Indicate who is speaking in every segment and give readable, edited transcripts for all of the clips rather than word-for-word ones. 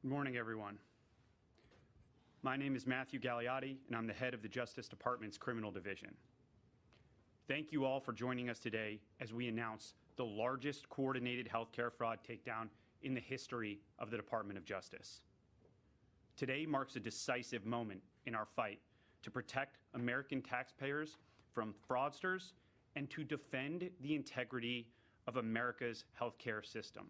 Speaker 1: Good morning, everyone. My name is Matthew Gagliotti, and I'm the head of the Justice Department's Criminal Division. Thank you all for joining us today as we announce the largest coordinated healthcare fraud takedown in the history of the Department of Justice. Today marks a decisive moment in our fight to protect American taxpayers from fraudsters and to defend the integrity of America's healthcare system.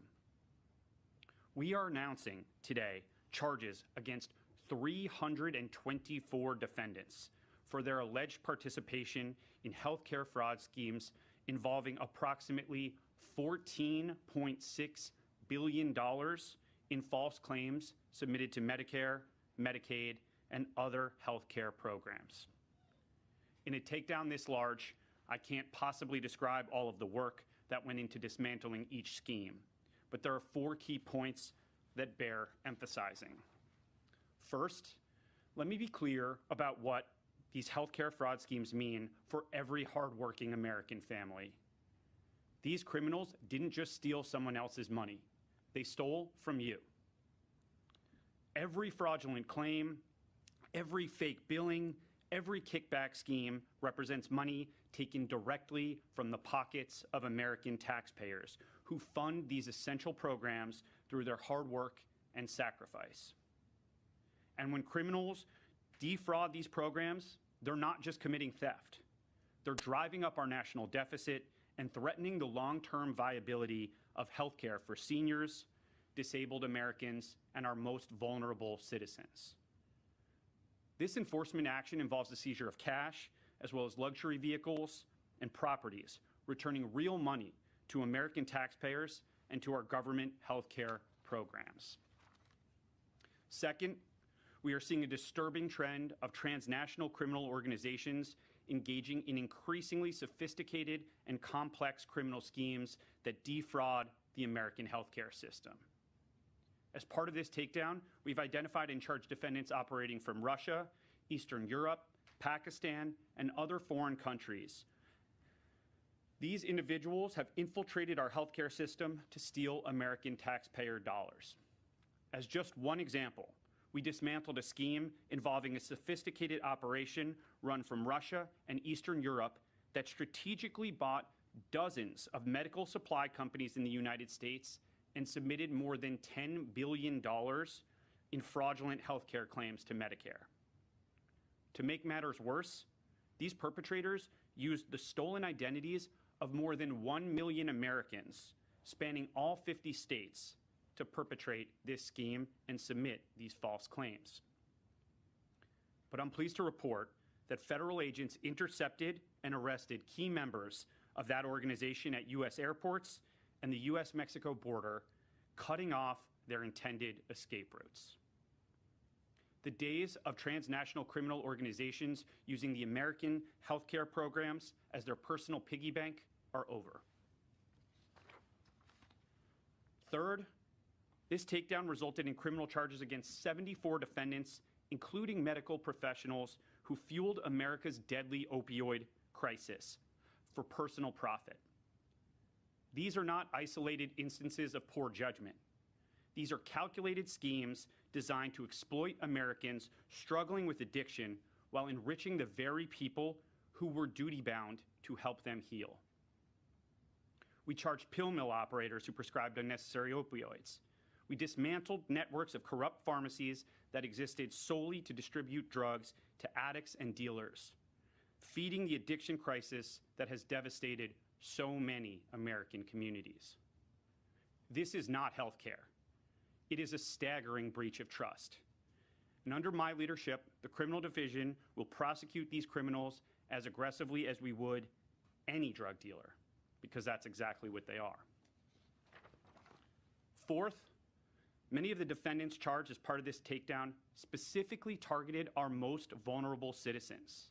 Speaker 1: We are announcing today charges against 324 defendants for their alleged participation in healthcare fraud schemes involving approximately $14.6 billion in false claims submitted to Medicare, Medicaid, and other healthcare programs. In a takedown this large, I can't possibly describe all of the work that went into dismantling each scheme, but there are 4 key points that bear emphasizing. First, let me be clear about what these healthcare fraud schemes mean for every hardworking American family. These criminals didn't just steal someone else's money. They stole from you. Every fraudulent claim, every fake billing, every kickback scheme represents money taken directly from the pockets of American taxpayers who fund these essential programs through their hard work and sacrifice. And when criminals defraud these programs, they're not just committing theft. They're driving up our national deficit and threatening the long-term viability of healthcare for seniors, disabled Americans, and our most vulnerable citizens. This enforcement action involves the seizure of cash, as well as luxury vehicles and properties, returning real money to American taxpayers and to our government healthcare programs. Second, we are seeing a disturbing trend of transnational criminal organizations engaging in increasingly sophisticated and complex criminal schemes that defraud the American healthcare system. As part of this takedown, we've identified and charged defendants operating from Russia, Eastern Europe, Pakistan, and other foreign countries. These individuals have infiltrated our healthcare system to steal American taxpayer dollars. As just one example, we dismantled a scheme involving a sophisticated operation run from Russia and Eastern Europe that strategically bought dozens of medical supply companies in the United States and submitted more than $10 billion in fraudulent healthcare claims to Medicare. To make matters worse, these perpetrators used the stolen identities of more than 1 million Americans spanning all 50 states to perpetrate this scheme and submit these false claims. But I'm pleased to report that federal agents intercepted and arrested key members of that organization at U.S. airports and the U.S.-Mexico border, cutting off their intended escape routes. The days of transnational criminal organizations using the American healthcare programs as their personal piggy bank are over. Third, this takedown resulted in criminal charges against 74 defendants, including medical professionals who fueled America's deadly opioid crisis for personal profit. These are not isolated instances of poor judgment. These are calculated schemes designed to exploit Americans struggling with addiction while enriching the very people who were duty-bound to help them heal. We charged pill mill operators who prescribed unnecessary opioids. We dismantled networks of corrupt pharmacies that existed solely to distribute drugs to addicts and dealers, feeding the addiction crisis that has devastated so many American communities. This is not healthcare. It is a staggering breach of trust. And under my leadership, the Criminal Division will prosecute these criminals as aggressively as we would any drug dealer, because that's exactly what they are. Fourth, many of the defendants charged as part of this takedown specifically targeted our most vulnerable citizens,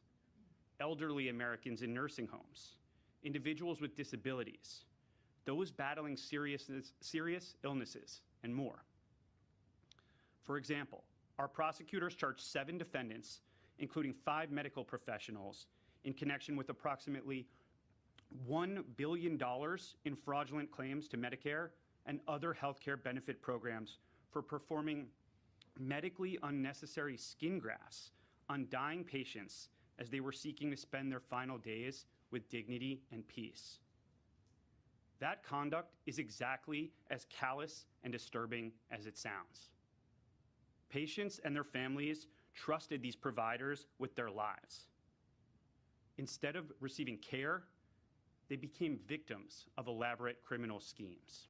Speaker 1: elderly Americans in nursing homes, individuals with disabilities, those battling serious illnesses, and more. For example, our prosecutors charged 7 defendants, including 5 medical professionals, in connection with approximately $1 billion in fraudulent claims to Medicare and other healthcare benefit programs for performing medically unnecessary skin grafts on dying patients as they were seeking to spend their final days with dignity and peace. That conduct is exactly as callous and disturbing as it sounds. Patients and their families trusted these providers with their lives. Instead of receiving care, they became victims of elaborate criminal schemes.